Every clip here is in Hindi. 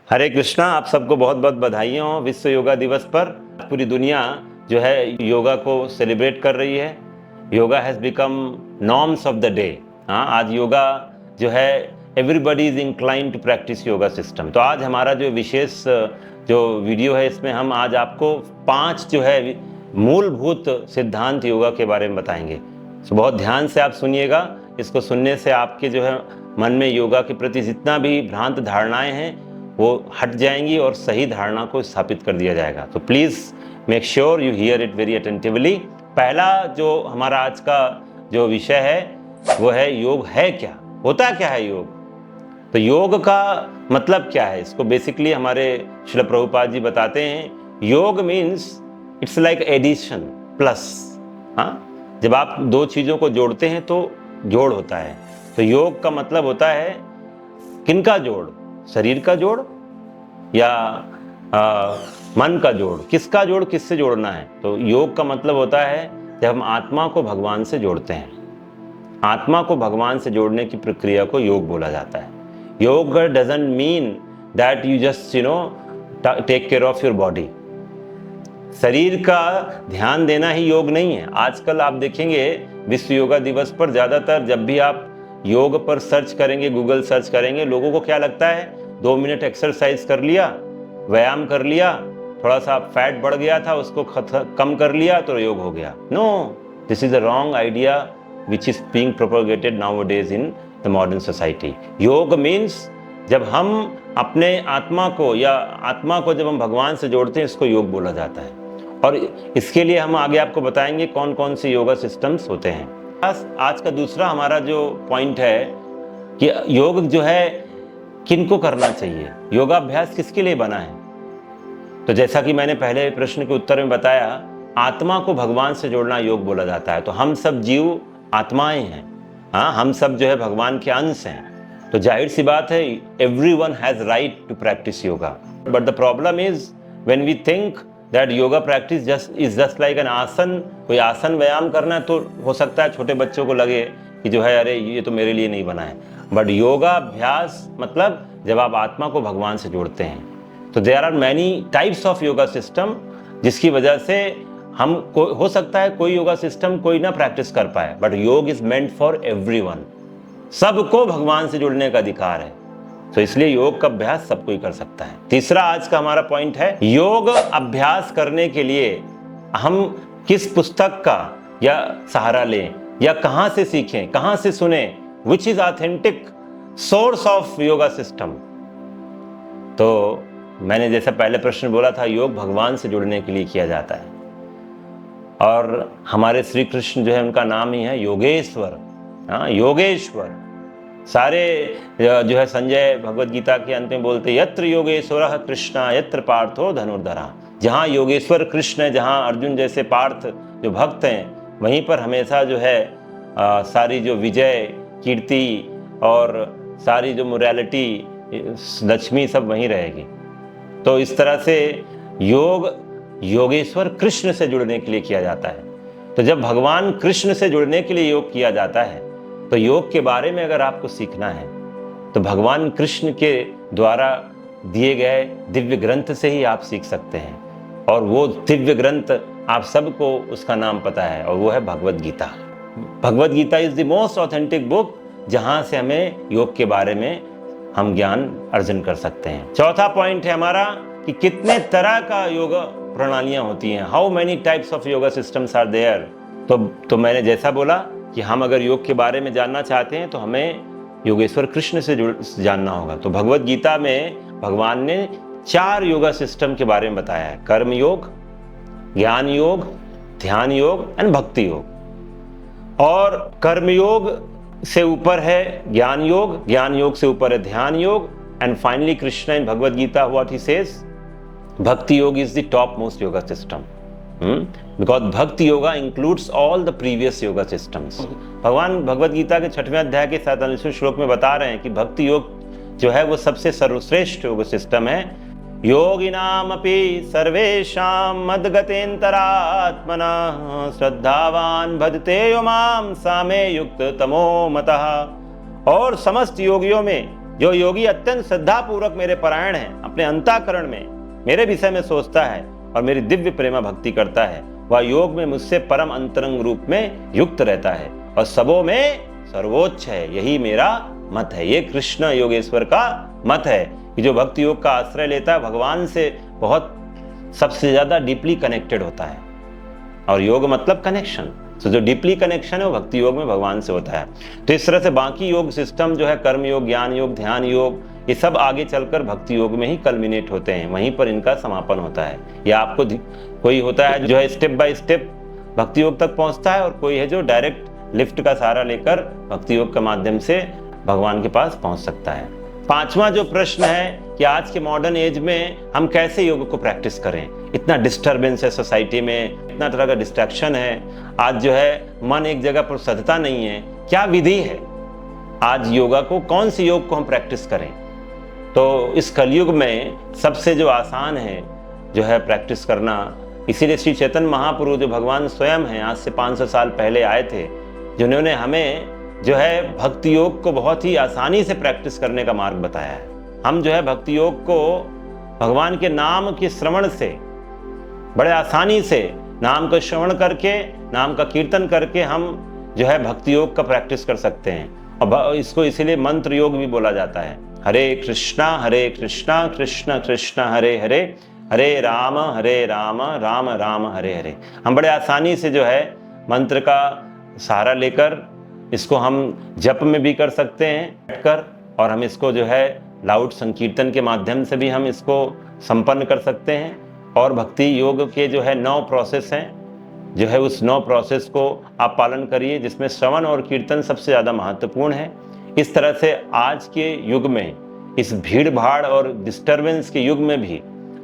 हरे कृष्णा। आप सबको बहुत बहुत बधाई हो विश्व योगा दिवस पर। पूरी दुनिया जो है योगा को सेलिब्रेट कर रही है। Yoga has become norms of the day. हाँ, आज योगा जो है everybody is incline to practise yoga system. तो आज हमारा जो विशेष जो वीडियो है, इसमें हम आज आपको 5 जो है मूलभूत सिद्धांत योगा के बारे में बताएंगे। तो बहुत ध्यान से आप सुनिएगा। इसको सुनने से आपके जो है मन में योगा के प्रति जितना भी भ्रांत धारणाएं हैं वो हट जाएंगी और सही धारणा को स्थापित कर दिया जाएगा। तो please make sure you here it very attentively. पहला जो हमारा आज का जो विषय है वो है योग है क्या, होता क्या है योग। तो योग का मतलब क्या है, इसको बेसिकली हमारे श्रील प्रभुपाद जी बताते हैं। Yoga means it's like addition plus. हाँ, जब आप दो चीज़ों को जोड़ते हैं तो जोड़ होता है। तो योग का मतलब होता है किनका जोड़, शरीर का जोड़ या मन का जोड़, किसका जोड़, किससे जोड़ना है। तो योग का मतलब होता है जब हम आत्मा को भगवान से जोड़ते हैं। आत्मा को भगवान से जोड़ने की प्रक्रिया को योग बोला जाता है। Yoga doesn't mean that you just take care of your body. शरीर का ध्यान देना ही योग नहीं है। आजकल आप देखेंगे विश्व योगा दिवस पर ज़्यादातर जब भी आप योग पर सर्च करेंगे, गूगल सर्च करेंगे, लोगों को क्या लगता है 2 मिनट एक्सरसाइज कर लिया, व्यायाम कर लिया, थोड़ा सा फैट बढ़ गया था उसको कम कर लिया तो योग हो गया। No, this is a wrong idea which is being propagated nowadays in the modern society. Yoga means जब हम अपने आत्मा को जब हम भगवान से जोड़ते हैं, इसको योग बोला जाता है। और इसके लिए हम आगे आपको बताएंगे कौन कौन से योगा सिस्टम्स होते हैं। आज का दूसरा हमारा जो पॉइंट है कि योग जो है किनको करना चाहिए, योगाभ्यास किसके लिए बना है। तो जैसा कि मैंने पहले प्रश्न के उत्तर में बताया, आत्मा को भगवान से जोड़ना योग बोला जाता है। तो हम सब जीव आत्माएं हैं। हाँ, हम सब जो है भगवान के अंश हैं। तो जाहिर सी बात है everyone has right to practise yoga. But the problem is when we think that yoga practice just like an asana. कोई आसन व्यायाम करना है तो हो सकता है छोटे बच्चों को लगे कि जो है अरे ये तो मेरे लिए नहीं बना है। बट योगाभ्यास मतलब जब आप आत्मा को भगवान से जोड़ते हैं। तो there are many types of yoga system, जिसकी वजह से हम हो सकता है कोई योगा सिस्टम कोई ना प्रैक्टिस कर पाए, बट योग इज मेंट फॉर एवरीवन। सबको भगवान से जुड़ने का अधिकार है। तो इसलिए योग का अभ्यास सब कोई कर सकता है। तीसरा आज का हमारा पॉइंट है, योग अभ्यास करने के लिए हम किस पुस्तक का या सहारा लें या कहां से सीखें, कहां से सुने, which is authentic source of yoga system. तो मैंने जैसा पहले प्रश्न बोला था, योग भगवान से जुड़ने के लिए किया जाता है। और हमारे श्री कृष्ण जो है उनका नाम ही है योगेश्वर। हाँ, योगेश्वर। सारे जो है संजय भगवत गीता के अंत में बोलते, यत्र योगेश्वरः कृष्णा यत्र पार्थो धनुर्धरः। जहाँ योगेश्वर कृष्ण है, जहाँ अर्जुन जैसे पार्थ जो भक्त हैं, वहीं पर हमेशा जो है सारी जो विजय, कीर्ति और सारी जो मोरालिटी, लक्ष्मी सब वहीं रहेगी। तो इस तरह से योग योगेश्वर कृष्ण से जुड़ने के लिए किया जाता है। तो जब भगवान कृष्ण से जुड़ने के लिए योग किया जाता है, तो योग के बारे में अगर आपको सीखना है तो भगवान कृष्ण के द्वारा दिए गए दिव्य ग्रंथ से ही आप सीख सकते हैं। और वो दिव्य ग्रंथ आप सबको उसका नाम पता है, और वो है Bhagavad Gita. Bhagavad Gita is the most authentic book, जहाँ से हमें योग के बारे में हम ज्ञान अर्जन कर सकते हैं। चौथा पॉइंट है हमारा कि कितने तरह का योगा प्रणालियाँ होती हैं, how many types of yoga systems are there. तो मैंने जैसा बोला कि हम अगर योग के बारे में जानना चाहते हैं तो हमें योगेश्वर कृष्ण से जानना होगा। तो भगवत गीता में भगवान ने 4 योगा सिस्टम के बारे में बताया है, कर्म योग, ज्ञान योग, ध्यान योग एंड भक्ति योग। और कर्म योग से ऊपर है ज्ञान योग, ज्ञान योग से ऊपर है Dhyana Yoga, and finally Krishna in Bhagavad Gita what he says, Bhakti Yoga is the top most yoga system. Because Bhakti yoga includes all the previous yoga systems. भगवान भगवत गीता के 6वें अध्याय के 47वें श्लोक में बता रहे हैं कि भक्ति योग जो है वो सबसे सर्वश्रेष्ठ योग सिस्टम है। योगिनामपि सर्वेषां मद्गतेन्तरात्मना श्रद्धावान भजते यो मां सा मे युक्त तमो मतः। और समस्त योगियों में जो योगी अत्यंत श्रद्धा पूर्वक मेरे परायण है, अपने अंतःकरण में मेरे विषय में सोचता है और मेरी दिव्य प्रेमा भक्ति करता है, वह योग में मुझसे परम अंतरंग रूप में युक्त रहता है और सबों में सर्वोच्च है। यही मेरा मत है। ये कृष्ण योगेश्वर का मत है कि जो भक्ति योग का आश्रय लेता है भगवान से बहुत सबसे ज्यादा डीपली कनेक्टेड होता है। और योग मतलब कनेक्शन, तो जो डीपली कनेक्शन है वो भक्ति योग में भगवान से होता है। तो इस तरह से बाकी योग सिस्टम जो है कर्म योग, ज्ञान योग, ध्यान योग, ये सब आगे चलकर भक्ति योग में ही कल्मिनेट होते हैं, वहीं पर इनका समापन होता है। या आपको कोई होता है जो है स्टेप बाय स्टेप भक्ति योग तक पहुंचता है और कोई है जो डायरेक्ट लिफ्ट का सहारा लेकर भक्ति योग के माध्यम से भगवान के पास पहुंच सकता है। पांचवा जो प्रश्न है कि आज के मॉडर्न एज में हम कैसे योग को प्रैक्टिस करें। इतना डिस्टर्बेंस है सोसाइटी में, इतना तरह का डिस्ट्रैक्शन है, आज जो है मन एक जगह पर सधता नहीं है। क्या विधि है आज योगा को, कौन सी योग को हम प्रैक्टिस करें? तो इस कलयुग में सबसे जो आसान है जो है प्रैक्टिस करना, इसीलिए श्री चैतन्य महाप्रभु जो भगवान स्वयं हैं, आज से 500 साल पहले आए थे, जिन्होंने हमें जो है भक्ति योग को बहुत ही आसानी से प्रैक्टिस करने का मार्ग बताया है। हम जो है भक्ति योग को भगवान के नाम के श्रवण से बड़े आसानी से, नाम का श्रवण करके, नाम का कीर्तन करके हम जो है भक्ति योग का प्रैक्टिस कर सकते हैं। और इसको इसीलिए मंत्र योग भी बोला जाता है। हरे कृष्णा कृष्ण कृष्ण हरे हरे, हरे राम राम राम हरे हरे। हम बड़े आसानी से जो है मंत्र का सहारा लेकर इसको हम जप में भी कर सकते हैं बैठकर, और हम इसको जो है लाउड संकीर्तन के माध्यम से भी हम इसको संपन्न कर सकते हैं। और भक्ति योग के जो है 9 प्रोसेस हैं, जो है उस 9 प्रोसेस को आप पालन करिए, जिसमें श्रवण और कीर्तन सबसे ज़्यादा महत्वपूर्ण है। इस तरह से आज के युग में, इस भीड़ भाड़ और डिस्टर्बेंस के युग में भी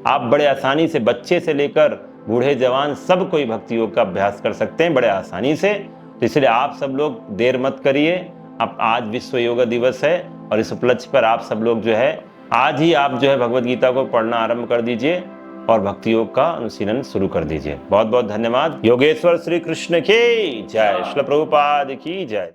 आप बड़े आसानी से, बच्चे से लेकर बूढ़े जवान सब कोई भक्ति योग का अभ्यास कर सकते हैं बड़े आसानी से। तो इसलिए आप सब लोग देर मत करिए। अब आज विश्व योग दिवस है और इस उपलक्ष्य पर आप सब लोग जो है आज ही आप जो है भगवद गीता को पढ़ना आरंभ कर दीजिए और भक्ति योग का अनुशीलन शुरू कर दीजिए। बहुत बहुत धन्यवाद। योगेश्वर श्री कृष्ण की जय, श्रील प्रभुपाद की जय।